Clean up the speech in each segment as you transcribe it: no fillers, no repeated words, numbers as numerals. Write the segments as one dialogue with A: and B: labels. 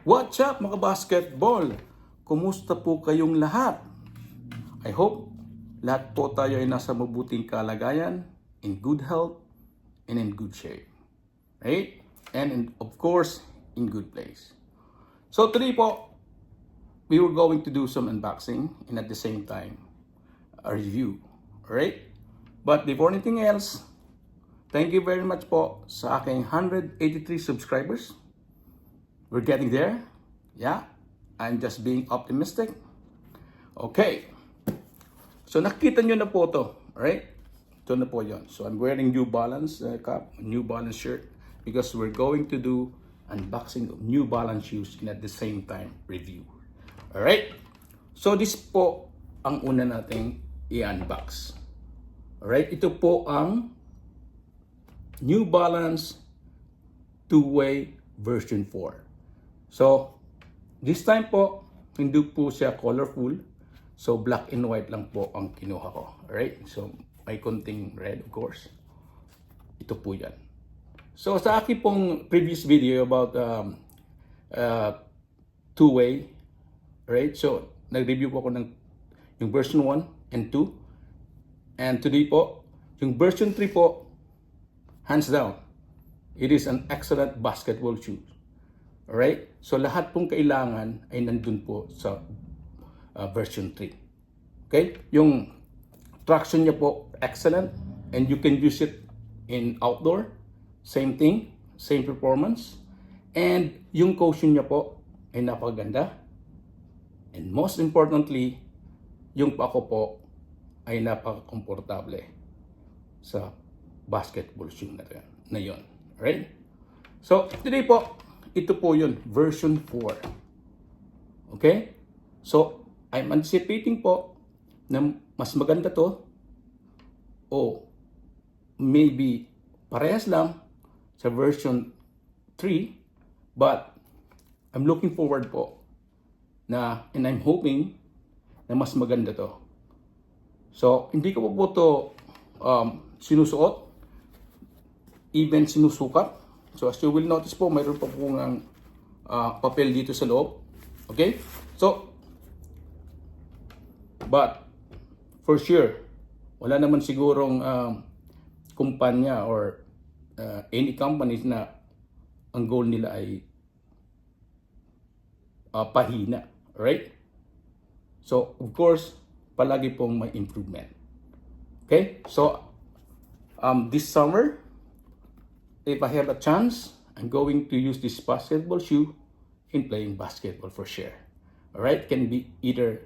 A: What's up mga basketball? Kumusta po kayong lahat? I hope lahat po tayo ay nasa mabuting kalagayan, in good health, and in good shape. Right? And of course, in good place. So today po, we were going to do some unboxing and at the same time, a review. Right? But before anything else, thank you very much po sa aking 183 subscribers. We're getting there. Yeah, I'm just being optimistic. Okay. So nakita nyo na po to, right? Ito na po yon. So I'm wearing New Balance cap, New Balance shirt because we're going to do unboxing of New Balance shoes and at the same time review. Alright? So this po ang una nating i-unbox. Alright? Ito po ang New Balance two-way version 4. So, this time po, hindi po siya colorful. So, black and white lang po ang kinuha ko. Alright? So, may konting red, of course. Ito po yan. So, sa aking pong previous video about two-way, right? So, nag-review po ako ng yung version 1 and 2. And today po, yung version 3 po, hands down, it is an excellent basketball shoe. Alright? So lahat pong kailangan ay nandun po sa version 3. Okay? Yung traction niya po excellent and you can use it in outdoor. Same thing, same performance. And yung cushion niya po ay napakaganda. And most importantly, yung pako po ay napaka-komportable sa basketball shoe na yun. Alright? So today po, ito po yun, version 4. Okay? So, I'm anticipating po na mas maganda to o maybe parehas lang sa version 3 but I'm looking forward po na and I'm hoping na mas maganda to. So, hindi ko po to sinusuot, even sinusukat. So as you will notice po, mayroon pa po ng papel dito sa loob. Okay? So, but for sure, wala naman sigurong kumpanya or any companies na ang goal nila ay pahina. Right? So, of course, palagi pong may improvement. Okay? So, this summer, if I have a chance, I'm going to use this basketball shoe in playing basketball for sure. Alright? Can be either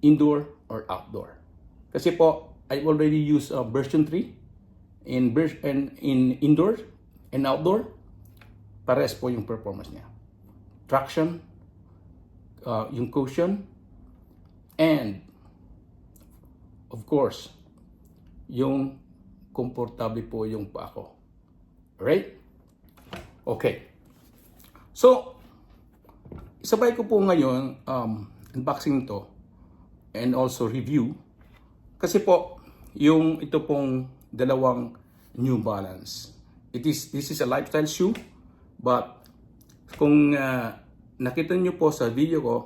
A: indoor or outdoor. Kasi po, I already used version 3 in indoor and outdoor. Pares po yung performance niya. Traction, yung cushion, and of course, yung komportable po yung paa ko. Right? Okay. So, isabay ko po ngayon unboxing to and also review kasi po yung ito pong dalawang New Balance. This is a lifestyle shoe but kung nakita niyo po sa video ko,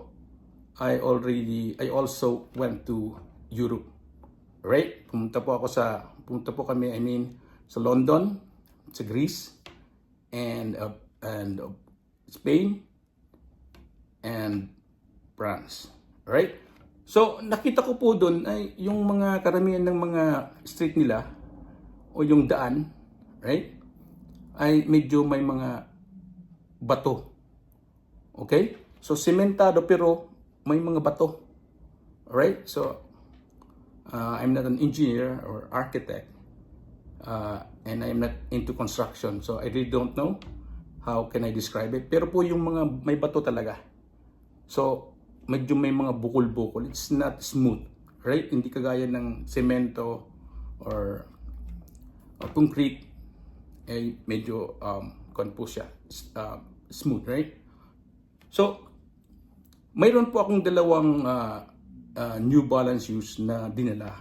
A: I also went to Europe. Right? Pumunta po kami, sa London, sa Greece, and Spain, and France. Right? So, nakita ko po doon ay yung mga karamihan ng mga street nila o yung daan, right? Ay medyo may mga bato. Okay? So, sementado pero may mga bato. Right? So, I'm not an engineer or architect. And I'm not into construction. So I really don't know how can I describe it. Pero po yung mga may bato talaga. So medyo may mga bukol-bukol. It's not smooth. Right? Hindi kagaya ng semento or concrete. Eh, medyo po siya. Smooth. Right? So mayroon po akong dalawang New Balance shoes na dinala.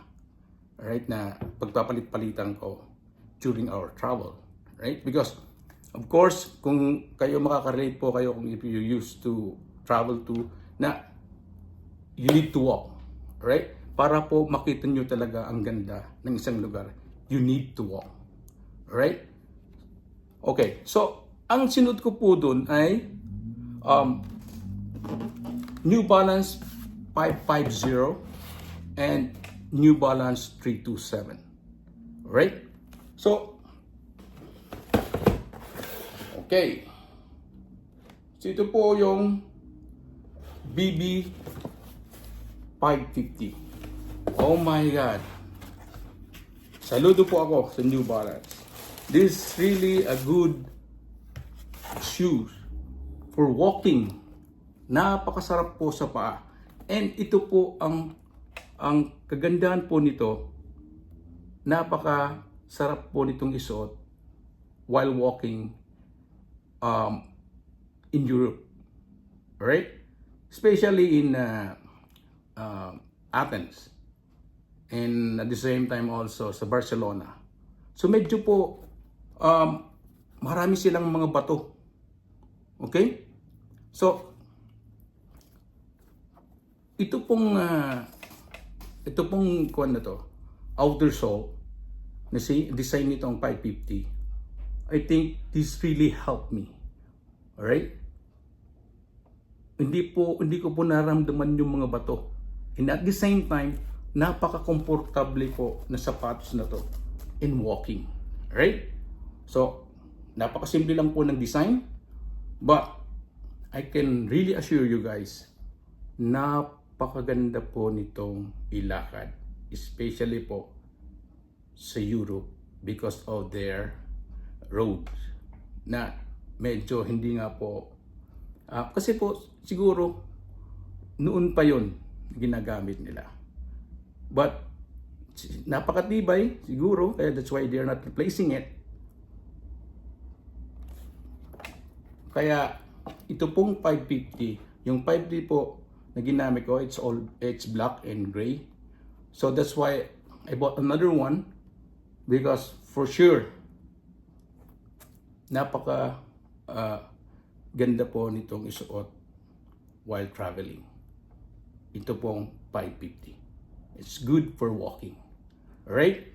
A: Right? Na pagpapalit-palitan ko during our travel, right? Because Of course, kung kayo makaka-relate po kayo kung if you used to travel to, na you need to walk, right? Para po makita nyo talaga ang ganda ng isang lugar, you need to walk, right? Okay, so ang sinod ko po dun ay New Balance 550 and New Balance 327, right? So, okay. So ito po yung BB 550. Oh my God. Saludo po ako sa New Balance. This is really a good shoes for walking. Napakasarap po sa paa. And ito po ang kagandahan po nito. Napakasarap po nitong isuot while walking in Europe, right? Especially in Athens, and at the same time also sa Barcelona. So medyo po marami silang mga bato. Okay? So ito pong kuwan na to, outer sole na design nitong 550. I think this really helped me. Alright? Hindi ko po naramdaman yung mga bato. And at the same time, napaka-komportable po na sapatos na to in walking. Alright? So, napakasimple lang po ng design. But, I can really assure you guys, napakaganda po nitong ilakad. Especially po sa Europe because of their roads na medyo hindi nga po kasi po siguro noon pa yon ginagamit nila, but napakatibay siguro kaya that's why they're not replacing it. Kaya ito pong 550, yung 550 po na ginamit ko, it's black and gray, so that's why I bought another one because for sure napaka ganda po nitong isuot while traveling. Ito pong 550. It's good for walking. Alright?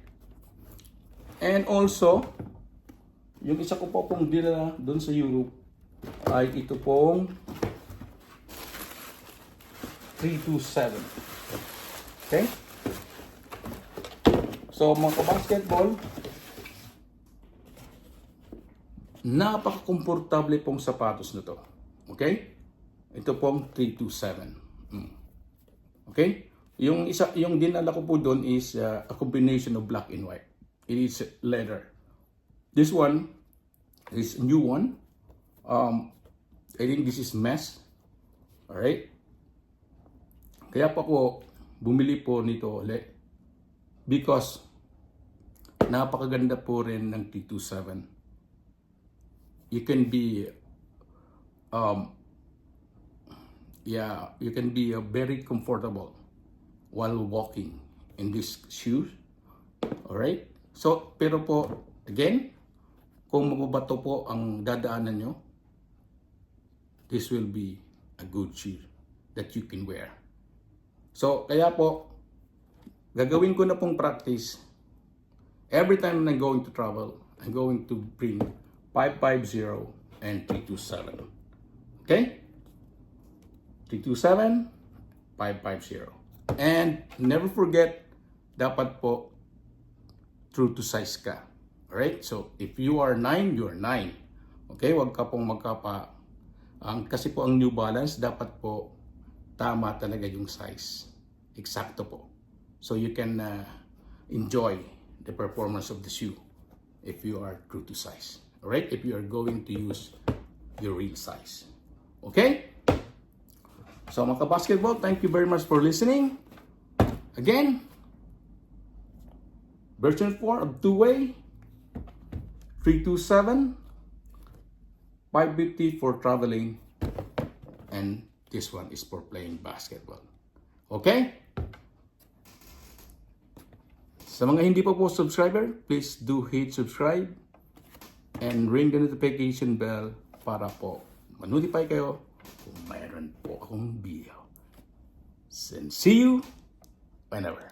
A: And also, yung isa ko po pong dinala doon sa Europe ay ito pong 327. Okay? So mga basketball, napaka-komportable pong sapatos na to. Okay? Ito pong 327. Okay? Yung dinala ko po doon is a combination of black and white. It is leather. This one is a new one. I think this is mesh. Alright? Kaya pa ko bumili po nito ulit because napakaganda po rin ng 327. You can be very comfortable while walking in these shoes. Alright? So, pero po, again, kung mababato po ang dadaanan nyo, this will be a good shoe that you can wear. So, kaya po, gagawin ko na pong practice. Every time I'm going to travel, I'm going to bring 550 and 327. Okay? 327, 550. And never forget, dapat po true to size ka. Alright? So, if you are 9, you are 9. Okay? Huwag ka pong kasi po ang New Balance, dapat po tama talaga yung size. Eksakto po. So, you can enjoy the performance of the shoe if you are true to size. Alright? If you are going to use your real size. Okay? So mga basketball, thank you very much for listening. Again, version 4 of two-way, 327, 550 for traveling, and this one is for playing basketball. Okay? Sa mga hindi pa po subscriber, please do hit subscribe and ring the notification bell para po ma-notify kayo kung mayroon po akong video. And see you whenever.